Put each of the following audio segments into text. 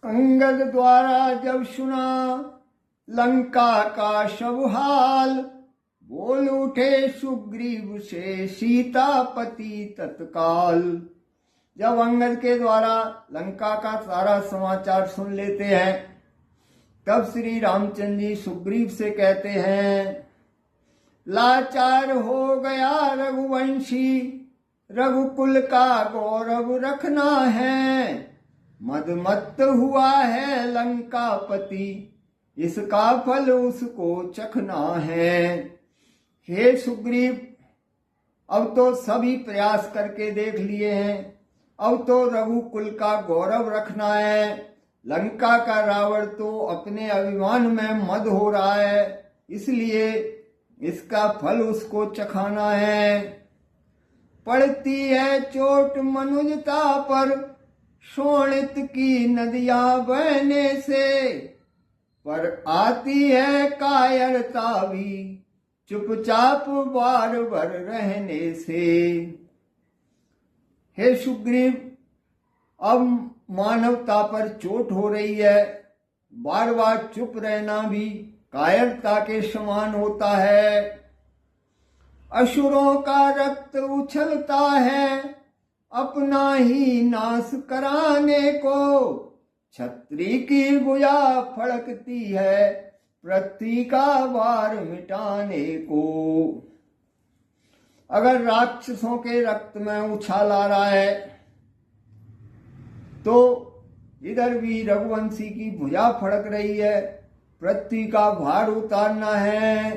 अंगद द्वारा जब सुना लंका का सब हाल, बोल उठे सुग्रीव से सीतापति तत्काल। जब अंगद के द्वारा लंका का सारा समाचार सुन लेते हैं, तब श्री रामचंद्र जी सुग्रीव से कहते हैं, लाचार हो गया रघुवंशी, रघुकुल का गौरव रखना है। मदमत्त हुआ है लंकापति, इसका फल उसको चखना है। हे सुग्रीव, अब तो सभी प्रयास करके देख लिए हैं, अब तो रघुकुल का गौरव रखना है। लंका का रावण तो अपने अभिमान में मद हो रहा है, इसलिए इसका फल उसको चखाना है। पड़ती है चोट मनुजता पर, शोणित की नदियां बहने से, पर आती है कायरता भी चुपचाप बार बार रहने से। हे सुग्रीव, अब मानवता पर चोट हो रही है, बार बार चुप रहना भी कायरता के समान होता है। असुरों का रक्त उछलता है, अपना ही नाश कराने को। छत्री की भुजा फड़कती है, पृथ्वी का भार मिटाने को। अगर राक्षसों के रक्त में उछाल आ रहा है, तो इधर भी रघुवंशी की भुजा फड़क रही है, पृथ्वी का भार उतारना है।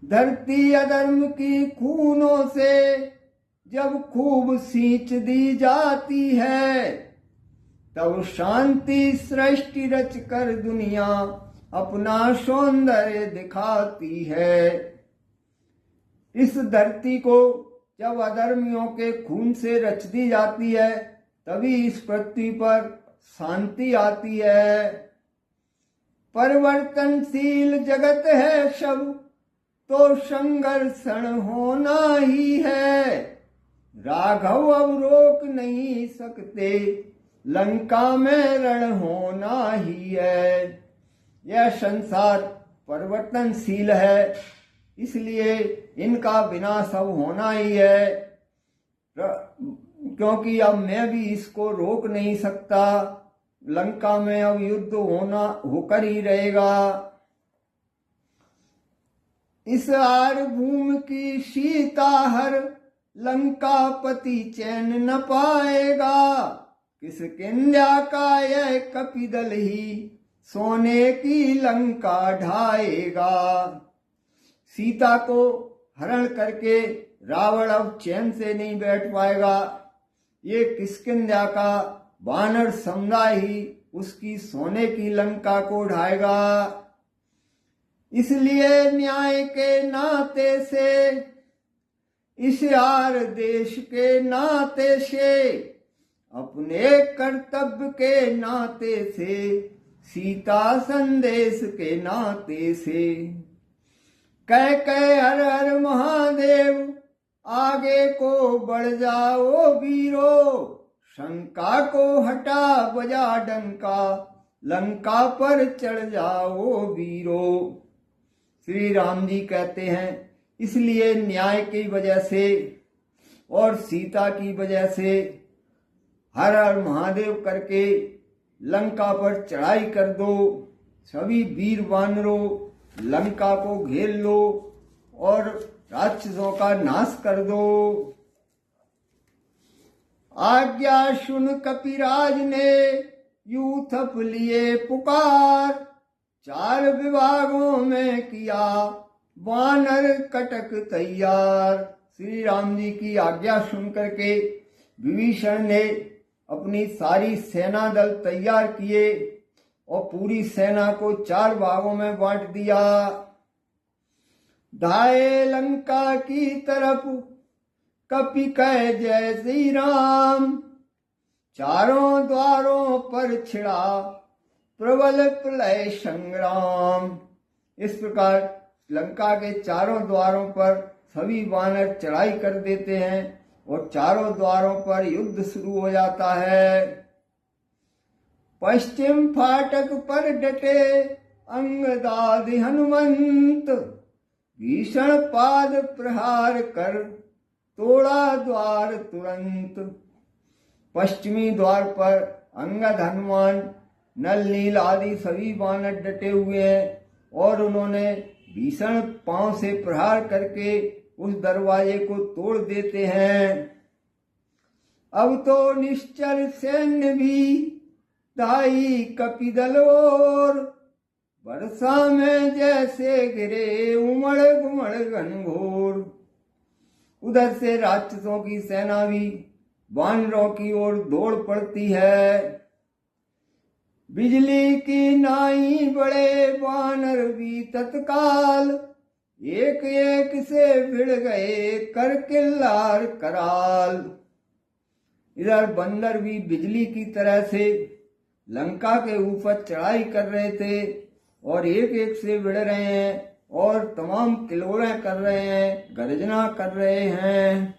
धरती अधर्म की खूनों से जब खूब सींच दी जाती है, तब शांति सृष्टि रच कर दुनिया अपना सौंदर्य दिखाती है। इस धरती को जब अधर्मियों के खून से रच दी जाती है, तभी इस पृथ्वी पर शांति आती है। परिवर्तनशील जगत है सब, तो संघर्षण होना ही है। राघव अब रोक नहीं सकते, लंका में रण होना ही है। यह संसार परिवर्तनशील है, इसलिए इनका विनाश अब होना ही है, क्योंकि अब मैं भी इसको रोक नहीं सकता। लंका में अब युद्ध होकर ही रहेगा। इस आर भूमि की सीता हर, लंकापति चैन न पाएगा। किस किंध्या का यह कपिदल ही, सोने की लंका ढाएगा। सीता को हरण करके रावण अब चैन से नहीं बैठ पाएगा। ये किष्किंध्या का वानर समुदाय ही उसकी सोने की लंका को ढाएगा। इसलिए न्याय के नाते से, इस यार देश के नाते से, अपने कर्तव्य के नाते से, सीता संदेश के नाते से, कह हर हर महादेव, आगे को बढ़ जाओ वीरो। शंका को हटा बजा डंका, लंका पर चढ़ जाओ वीरो। श्री राम जी कहते हैं, इसलिए न्याय की वजह से और सीता की वजह से हर हर महादेव करके लंका पर चढ़ाई कर दो। सभी वीर वानरों लंका को घेर लो और राक्षसों का नाश कर दो। आज्ञा सुन कपिराज ने यूथप लिए पुकार, 4 विभागों में किया वानर कटक तैयार। श्री राम जी की आज्ञा सुन करके विभीषण ने अपनी सारी सेना दल तैयार किए और पूरी सेना को 4 भागों में बांट दिया। धाये लंका की तरफ कपि कह जय श्री राम, चारों द्वारों पर छिड़ा प्रबल प्रलय संग्राम। इस प्रकार लंका के चारों द्वारों पर सभी वानर चढ़ाई कर देते हैं और चारों द्वारों पर युद्ध शुरू हो जाता है। पश्चिम फाटक पर डटे अंगदादि हनुमंत, भीषण पाद प्रहार कर तोड़ा द्वार तुरंत। पश्चिमी द्वार पर अंगद, हनुमान, नल, नील आदि सभी वानर डटे हुए हैं और उन्होंने भीषण पांव से प्रहार करके उस दरवाजे को तोड़ देते हैं। अब तो निश्चर सैन्य भी दाई कपिदल और, वर्षा में जैसे गिरे उमड़ घुमड़ घनघोर। उधर से राक्षसों की सेना भी वानरों की ओर दौड़ पड़ती है। बिजली की नाई बड़े वानर भी तत्काल, एक एक से भिड़ गए कर किल्लार कराल। इधर बंदर भी बिजली की तरह से लंका के ऊपर चढ़ाई कर रहे थे और एक एक से भिड़ रहे हैं और तमाम किलोड़े कर रहे हैं, गर्जना कर रहे हैं।